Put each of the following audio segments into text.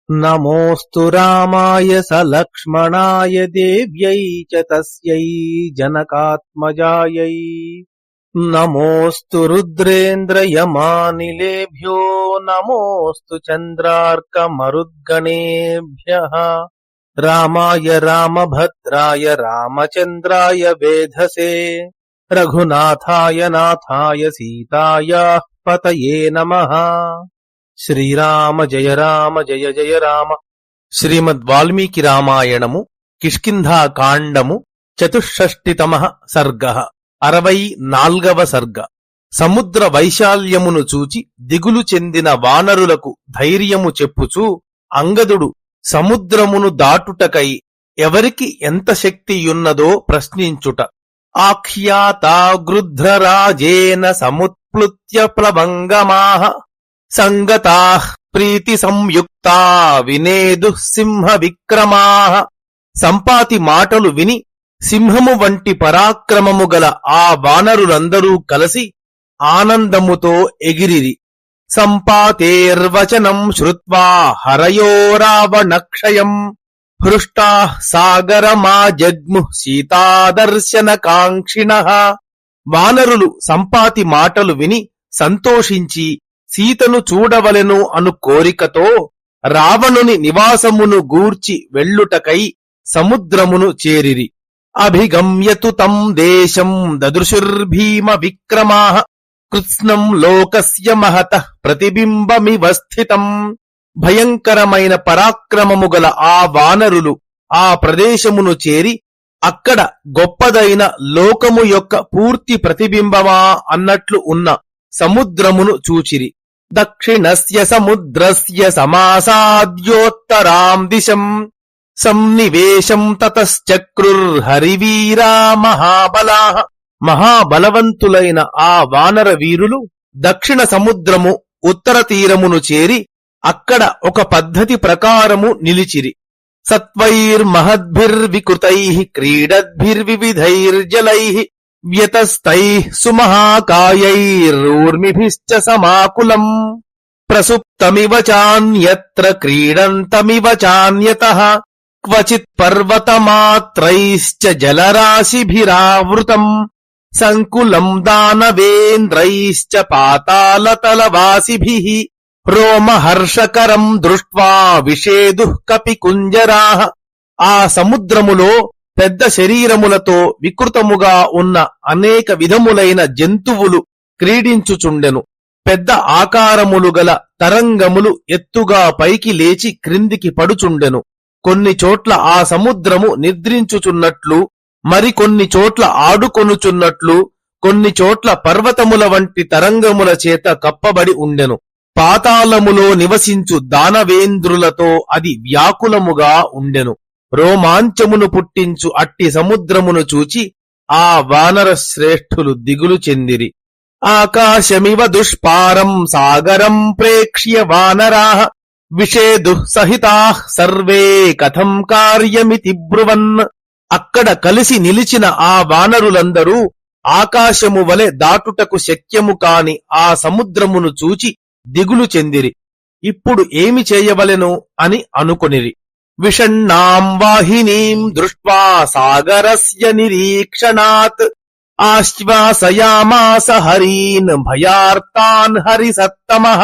నమోస్తు రామాయ సలక్ష్మణాయ దేవ్యై చ తస్యై జనకాత్మజాయై. నమోస్తు రుద్రేంద్రయమానిలేభ్యో నమోస్తు చంద్రార్కమరుద్గణేభ్యః. రామాయ రామభద్రాయ రామచంద్రాయ వేధసే రఘునాథాయ నాథాయ సీతాయాః పతయే నమః. శ్రీరామ జయ రామ జయ జయ రామ. శ్రీమద్ వాల్మీకి రామాయణము కిష్కింధాకాండము 64 సర్గ. 64వ సర్గ. సముద్ర వైశాల్యమును చూచి దిగులు చెందిన వానరులకు ధైర్యము చెప్పుచూ అంగదుడు సముద్రమును దాటుటకై ఎవరికి ఎంత శక్తియున్నదో ప్రశ్నించుట. ఆఖ్యాతా గృధ్రరాజేన సముత్ప్లుత్య ప్లవంగమాః సంగతాః ప్రీతి సంయుక్తా వినేదుః సింహ విక్రమాః. సంపాతి మాటలు విని సింహము వంటి పరాక్రమము గల ఆ వానరులందరూ కలిసి ఆనందముతో ఎగిరిరి. సంపాతేర్వచనం శ్రుత్వా హరయో రావణక్షయం హృష్టాః సాగరమాజగ్ముః సీతాదర్శన కాంక్షిణః. వానరులు సంపాతి మాటలు విని సంతోషించి సీతను చూడవలెను అను కోరికతో రావణుని నివాసమును గూర్చి వెళ్ళుటకై సముద్రమును చేరిరి. అభిగమ్యతు తం దేశం దదృశుర్భీమ విక్రమాః కృత్స్నం లోకస్య మహతః ప్రతిబింబమివ స్థితం. భయంకరమైన పరాక్రమము గల ఆ వానరులు ఆ ప్రదేశమును చేరి అక్కడ గొప్పదైన లోకము యొక్క పూర్తి ప్రతిబింబమా అన్నట్లు ఉన్న సముద్రమును చూచిరి. దక్షిణస్య సముద్రస్య సమాసాద్యోత్తరాం దిశం సంనివేశం తతశ్చక్రుర్హరివీరా మహాబలాః. మహాబలవంతులైన ఆ వానర వీరులు దక్షిణ సముద్రము ఉత్తర తీరమును చేరి అక్కడ ఒక పద్ధతి ప్రకారము నిలిచిరి. సత్వైర్మహద్భిర్వికృతైః క్రీడద్భిర్వివిధైర్జలైః వ్యతస్తైః సుమహాకాయైరూర్మిభిశ్చ సమాకులం ప్రసుప్తమివ చాన్యత్ర క్రీడంతమివ చాన్యతః క్వచిత్ పర్వతమాత్రైశ్చ జలరాశిభిరావృతం సంకులం దానవేంద్రైశ్చ పాతాళతలవాసిభిః రోమహర్షకరం దృష్ట్వా విషేదుః కపికుంజరాః. ఆ సముద్రములో పెద్ద శరీరములతో వికృతముగా ఉన్న అనేక విధములైన జంతువులు క్రీడించుచుండెను. పెద్ద ఆకారములు గల తరంగములు ఎత్తుగా పైకి లేచి క్రిందికి పడుచుండెను. కొన్ని చోట్ల ఆ సముద్రము నిద్రించుచున్నట్లు, మరికొన్ని చోట్ల ఆడుకొనుచున్నట్లు, కొన్ని చోట్ల పర్వతముల వంటి తరంగముల చేత కప్పబడి ఉండెను. పాతాళములో నివసించు దానవేంద్రులతో అది వ్యాకులముగా ఉండెను. రోమాంచమును పుట్టించు అట్టి సముద్రమును చూచి ఆ వానర శ్రేష్ఠులు దిగులు చెందిరి. ఆకాశమివ దుష్పారం సాగరం ప్రేక్ష్య వానరాః విషేదుః సహితాః సర్వే కథం కార్యమితి బ్రువన్. అక్కడ కలిసి నిలిచిన ఆ వానరులందరూ ఆకాశము వలె దాటుటకు శక్యము కాని ఆ సముద్రమును చూచి దిగులు చెందిరి. ఇప్పుడు ఏమి చేయవలెను అని అనుకొనిరి. విషణ్ణాం వాహినీం దృష్ట్వా సాగరస్య నిరీక్షణాత్ ఆశ్వాసయామాస హరీన్ భయార్తాన్ హరిసత్తమః.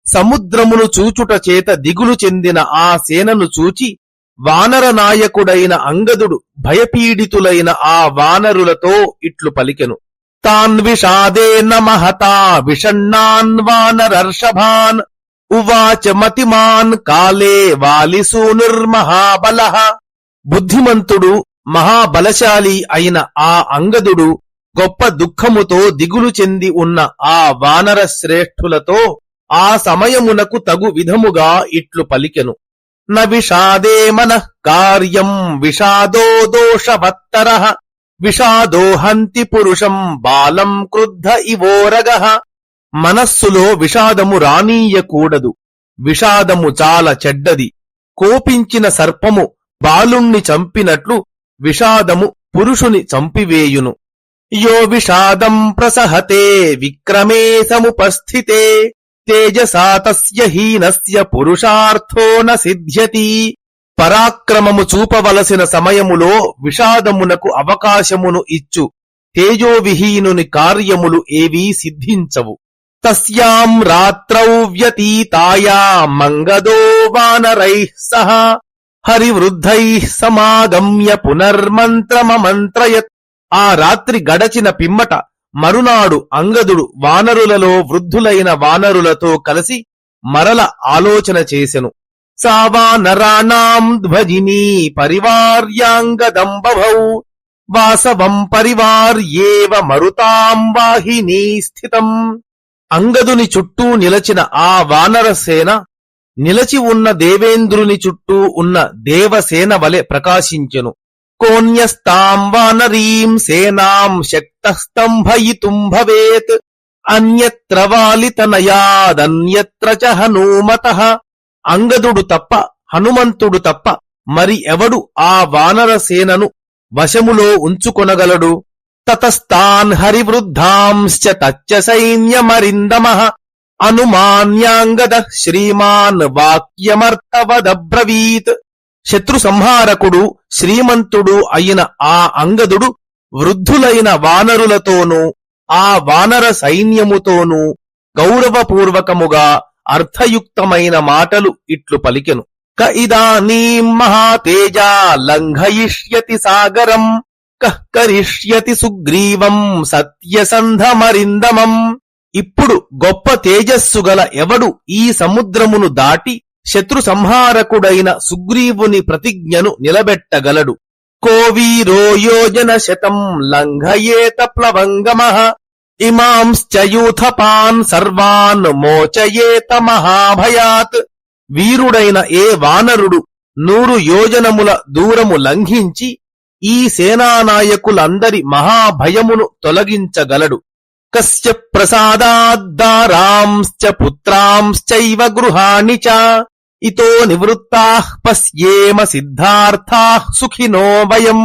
సముద్రమును చూచుట చేత దిగులు చెందిన ఆ సేనను చూచి వానర నాయకుడైన అంగదుడు భయపీడితులైన ఆ వానరులతో ఇట్లు పలికెను. తాన్ విషాదేన మహతా విషణ్ణాన్ వానరర్షభాన్ ఉవాచ మతిమాన్ కాలే వాలిసూనుర్మహాబలః. బుద్ధిమంతుడు మహాబలశాలి అయిన ఆ అంగదుడు గొప్ప దుఃఖముతో దిగులు చెంది ఉన్న ఆ వానర శ్రేష్ఠులతో ఆ సమయమునకు తగు విధముగా ఇట్లు పలికెను. న విషాదే మనః కార్యం విషాదో దోషవత్తరః విషాదో హంతి పురుషం బాలం క్రుద్ధ ఇవోరగః. మనస్సులో విషాదము రానీయకూడదు. విషాదము చాలా చెడ్డది. కోపించిన సర్పము బాలుణ్ణి చంపినట్లు విషాదము పురుషుని చంపివేయును. యో విషాదం ప్రసహతే విక్రమే సముపస్థితే తేజసా తస్య హీనస్య పురుషార్థో న సిద్ధ్యతి. పరాక్రమము చూపవలసిన సమయములో విషాదమునకు అవకాశమును ఇచ్చు తేజోవిహీనుని కార్యములు ఏవీ సిద్ధించవు. తస్యాం రాత్రౌ వ్యతీతాయాం మంగదో వానరైః సహ హరివృద్ధైః సమాగమ్య పునర్మంత్రమమంత్రయత్. ఆ రాత్రి గడచిన పిమ్మట మరునాడు అంగదుడు వానరులలో వృద్ధులైన వానరులతో కలిసి మరల ఆలోచన చేసెను. సా వానరాణాం ధ్వజినీ పరివార్యాంగదంబభౌ వాసవం పరివార్యేవ మరుతాం వాహినీ స్థితం. అంగదుని చుట్టూ నిలచిన ఆ వానరసేన నిలచి ఉన్న దేవేంద్రుని చుట్టూ ఉన్న దేవసేన వలె ప్రకాశించెను. కోన్యస్తాం వానరీం సేనాం శక్తస్తంభయితుం భవేత్ అన్యత్ర వాలితనయాదన్యత్ర చ హనూమతః. అంగదుడు తప్ప హనుమంతుడు తప్ప మరి ఎవడు ఆ వానరసేనను వశములో ఉంచుకొనగలడు? తతస్తాన్ హరివృద్ధాంశ్చ తచ్చ సైన్యమరిందమః అనుమాన్యాంగద శ్రీమాన్ వాక్యమర్థవదబ్రవీత్. శత్రు సంహారకుడు శ్రీమంతుడు అయిన ఆ అంగదుడు వృద్ధులైన వానరులతోనూ ఆ వానర సైన్యముతోనూ గౌరవపూర్వకముగా అర్థయుక్తమైన మాటలు ఇట్లు పలికెను. క ఇదానీం మహాతేజా లంఘయిష్యతి సాగరం కః కరిష్యతి సుగ్రీవం సత్యసంధమరిందమం. ఇప్పుడు గొప్ప తేజస్సు గల ఎవడు ఈ సముద్రమును దాటి శత్రు సంహారకుడైన సుగ్రీవుని ప్రతిజ్ఞను నిలబెట్టగలడు? కోవీరో యోజన శతం లంఘయేత ప్లవంగమః ఇమాంశ్చ యూథపాన్ సర్వాన్ మోచయేత మహాభయాత్. వీరుడైన ఏ వానరుడు 100 యోజనముల దూరము లంఘించి ఈ సేనానాయకులందరి మహాభయమును తొలగించగలడు? కస్య ప్రసాదాద్దారాంశ్చ పుత్రాంశ్చైవ గృహాణి చ ఇతో నివృత్తాః పశ్యేమ సిద్ధార్థాః సుఖినో వయం.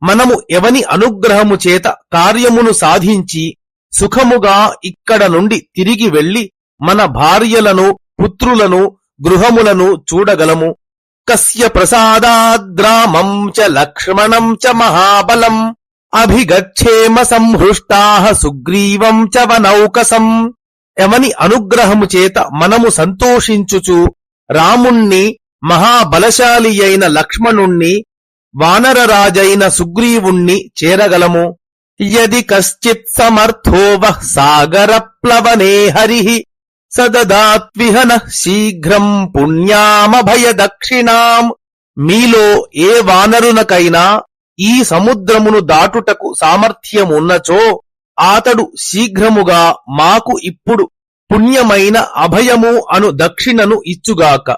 మనము ఎవని అనుగ్రహము చేత కార్యమును సాధించి సుఖముగా ఇక్కడ నుండి తిరిగి వెళ్లి మన భార్యలను పుత్రులను గృహములను చూడగలము? కస్య ప్రసాదాద్రామం చ లక్ష్మణం చ మహాబలం అభిగచ్చేమ సంహృష్టాః సుగ్రీవం చ వనౌకసం. ఎవని అనుగ్రహము చేత మనము సంతోషించుచు రాముణ్ణి మహాబలశాలి అయిన లక్ష్మణుణ్ణి వానరరాజైన సుగ్రీవుణ్ణి చేరగలము? యది కశ్చిత్ సమర్థో వః సాగరప్లవనే హరిః సదదాత్విహన శీఘ్రం పుణ్యామభయదక్షిణాం. మీలో ఏ వానరునకైనా ఈ సముద్రమును దాటుటకు సామర్థ్యమున్నచో ఆతడు శీఘ్రముగా మాకు ఇప్పుడు పుణ్యమైన అభయము అను దక్షిణను ఇచ్చుగాక.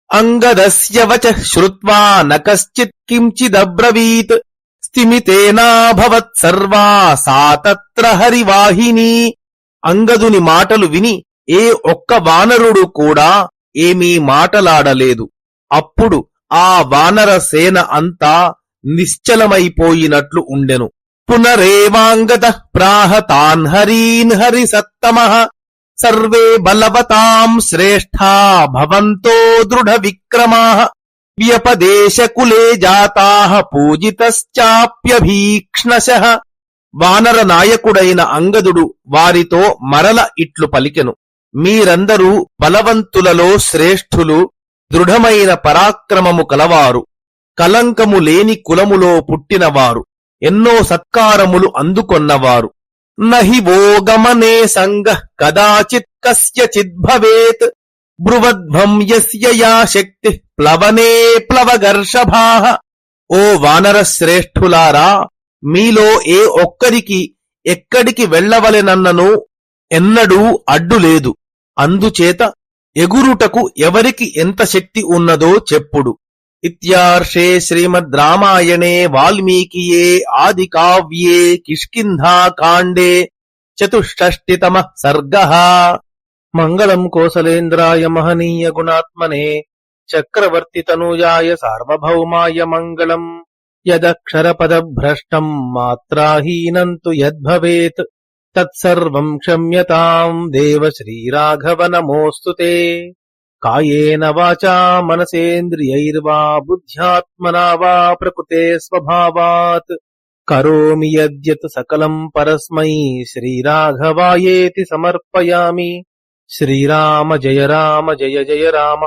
అంగదస్య వచః శ్రుత్వా న కశ్చిత్ కించిదబ్రవీత్ స్థిమితేనాభవత్ సర్వా సా తత్ర హరివాహిని. అంగదుని మాటలు విని ఏ ఒక్క వానరుడు కూడా ఏమీ మాటలాడలేదు. అప్పుడు ఆ వానర సేన అంతా నిశ్చలమైపోయినట్లు ఉండెను. పునరేవాంగదః ప్రాహ తాన్ హరీన్ హరిసత్తమః సర్వే బలవతాం శ్రేష్ఠా భవంతో దృఢ విక్రమాః వ్యపదేశకులే జాతాః పూజితశ్చాప్యభీక్ష్ణశః. వానర నాయకుడైన అంగదుడు వారితో మరల ఇట్లు పలికెను. మీరందరూ బలవంతులలో శ్రేష్ఠులు, దృఢమైన పరాక్రమము కలవారు, కలంకము లేని కులములో పుట్టినవారు, ఎన్నో సత్కారములు అందుకొన్నవారు. నహి వో గమనే సంగః కదాచిత్ కస్యచిద్భవేత్ బ్రువద్భం యస్య యా శక్తి ప్లవనే ప్లవగర్షభాః. ఓ వానర శ్రేష్ఠులారా, మీలో ఏ ఒక్కరికి ఎక్కడికి వెళ్లవలెనన్నను ఎన్నడూ అడ్డులేదు. అందుచేత ఎగురుటకు ఎవరికి ఎంత శక్తి ఉన్నదో చెప్పుడు. ఇత్యార్షే శ్రీమద్ రామాయణే వాల్మీకియే ఆది కావ్యే కిష్కింధాకాండే 64తమః సర్గః. మంగళం కోసలేంద్రాయ మహనీయ గుణాత్మనే చక్రవర్తి తనూజాయ సార్వభౌమాయ మంగళం. యదక్షరపదభ్రష్టం మాత్రాహీనం తు యద్భవేత్ తత్సర్వం క్షమ్యతాం దేవ శ్రీరాఘవ నమోస్తుతే. కాయేన వాచా మనసేంద్రియైర్వా బుద్ధ్యాత్మనా వా ప్రకృతే స్వభావాత్ కరోమి యద్యత్ సకలం పరస్మై శ్రీరాఘవాయేతి సమర్పయామి. శ్రీరామ జయ జయ రామ